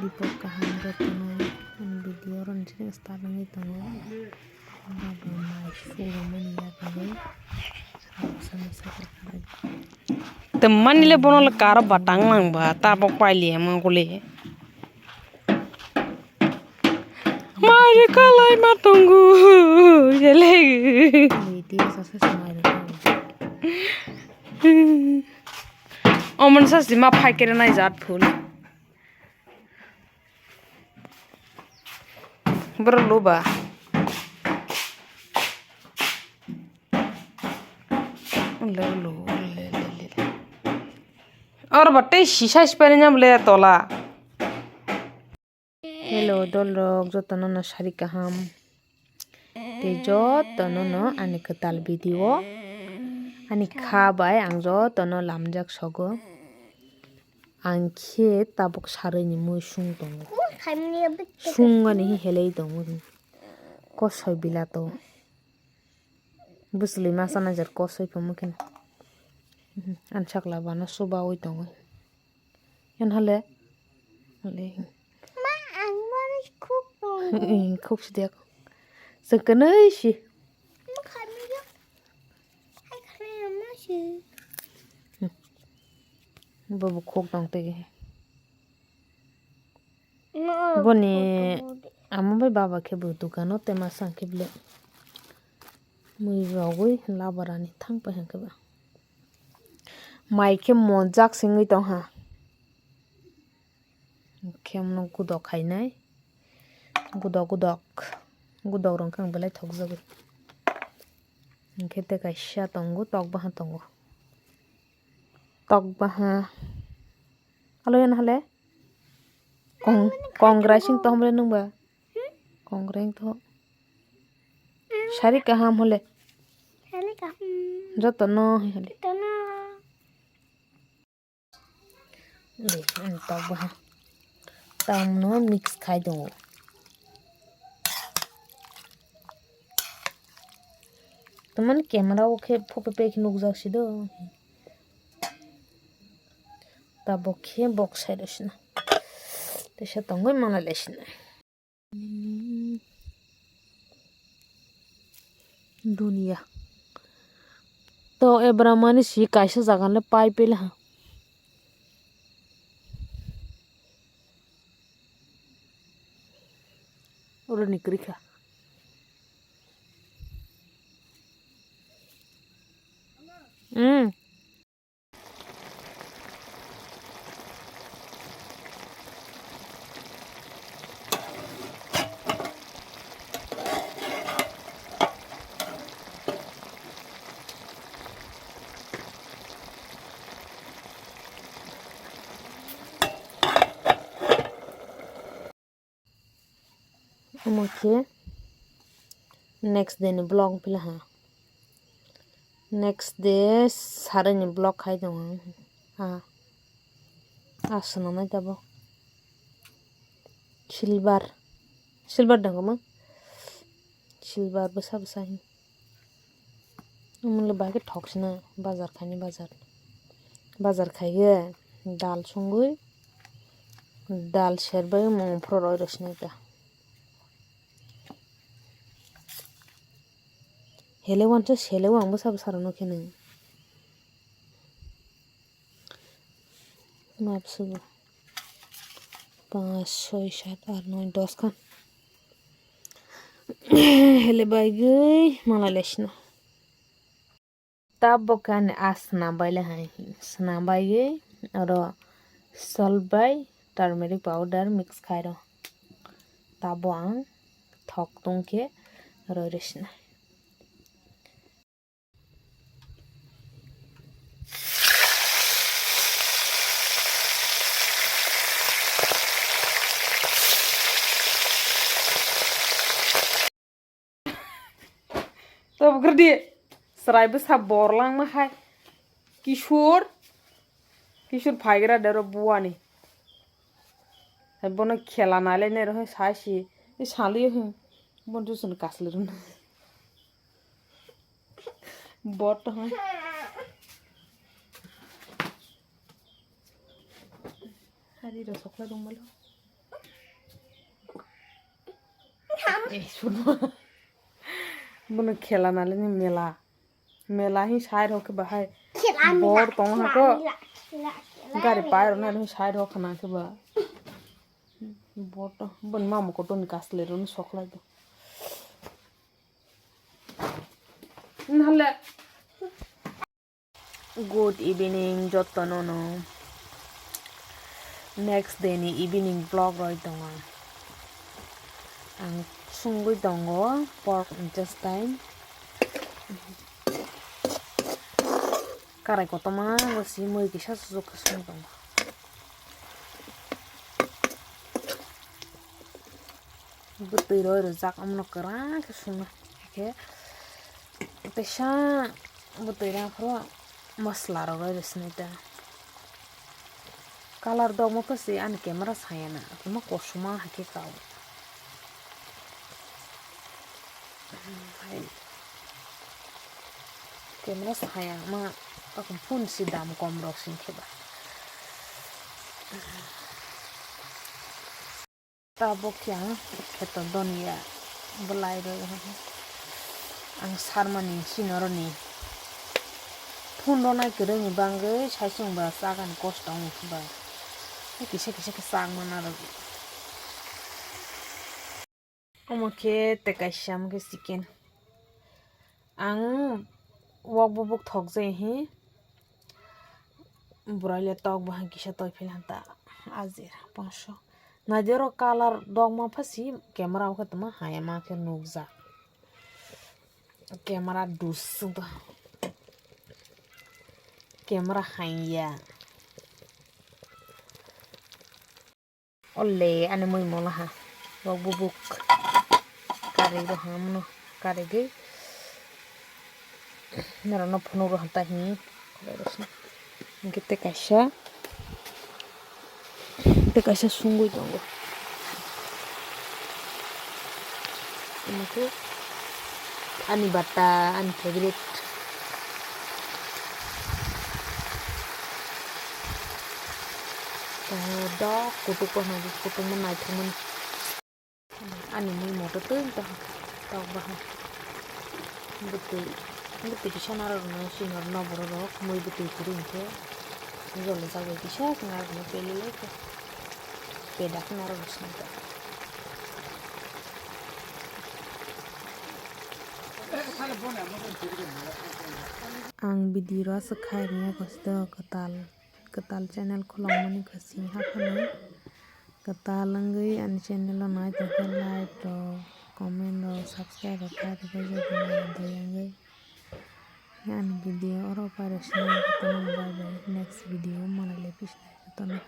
Dipok kaham Jotono video ron sini starting itu babu mai furu mani ya kali sama sakit lagi teman ile bonol kar batang nang ba ta bok paili emang kule mari kalai matunggu jele video sasa sama ini omen sa sima phakere nai jat phul berlo ba lo और बट्टे शीशा Sperry ना बोले तोला hello dolog Jotono na sari kaham te Jotono no ani kwtal video ani khabai ang Jotono lamjak sogo ang khe tabuk sarai ni mui sung tongo sungani hi helei tongo kosoi bilato busli masana jar kosoi pamukin an sakla bana suba oi tongo yan hale Ma ang maris cook cook dia sekenai sih babu cook dong tege boni amo bai baba ke bu dukano te masang ke ble mui rogoi labarani thang pa hang ke ba mai ke monjak singui tong ha kemno gudok khainai gudok rong kang belai thok jago khete kaisha tongo tok baha alo yan hale congressing to hamle nung ba congreng to sari kaham hole Jotono hale le an tok baha tam no mix khai dong teman camera oke photo pe nuk jak sido ta bokhe box sai dosna te sa tongoi mana lesna dunia to ebramani si kaisa jagan le pai pel ha ora nikrika Oke next day ni vlog pila ha next day sare ni vlog khai dong ha asuna nai tabo silver dang ma silver basa hi umle ba ke thoksina bazar khaiye dal sungui dal serbai mong froi rosna ka helewan to selewa ang basa sarano khene mapsu 5 6 7 8 9 10 kan hele baigui malaleshna tabokan asna baile hai sna baigui aro salt bai turmeric powder mix khairo tabo ang thok tongke roresna तब कर दिए सराइबो सा बोरलांग मा हाय किशोर फाइगरा डेरो बुआनी बोनो खेला नाले ने रहो सासी ए साली हो बन जुसन कासले रुन बट है हरी रो सकला दंबलो শুনো বনে খেলা নালে নি মেলা হি সাইড হোকে বাহাই বর তং হাকো গাড়ি পায়র না হি সাইড হোক না ke ba bor to bon mam ko ton kasle ron soklai do nahle good evening Jotono no next day ni evening vlog roi tonga ang sungui tongo pork intestine karai ko toma gosi moi kisa suk sung tongo butui roi rojak amno kara ke sunga ke tesa butui ra phro masla roi resnita color dog mo pasi an camera sayana kuma kosuma hake kaw camera saya ma akum phun si dam kom rok sin kheba tabok yang kheto donia belai ro ang sarmani sinoroni phun ronai kereng bangai saisung ba sagan kostong ba kisa ke sang mana ro omoke tekaisham ke chicken ang wok bubuk thok jai hi broiler tok ba kisa toy filanta azir 500 najero color dog ma phasi camera ko tama hayama ke nukja camera dus to camera hanya olle ane moi mola ha wok bubuk kare ro hamno kare ge nara no phunu ro hanta hi gite kaisa sungui tongo ini ani bata ani favorite da kutu ko na kutu man nai thuman ani moi moto to ta ba buti kisana ro no sinor no boro ro moi buti kurin ke jole jabe kisa ngar no pele le ke pedak na ro snata ang bidiro sa khai niya kosto kwtal channel kholong mani khasi hapana kwtal langai an channel lo nai to like ro comment ro subscribe ro khai ro doyangai yan video oro pare sna to bye bye next video mana le pisna to na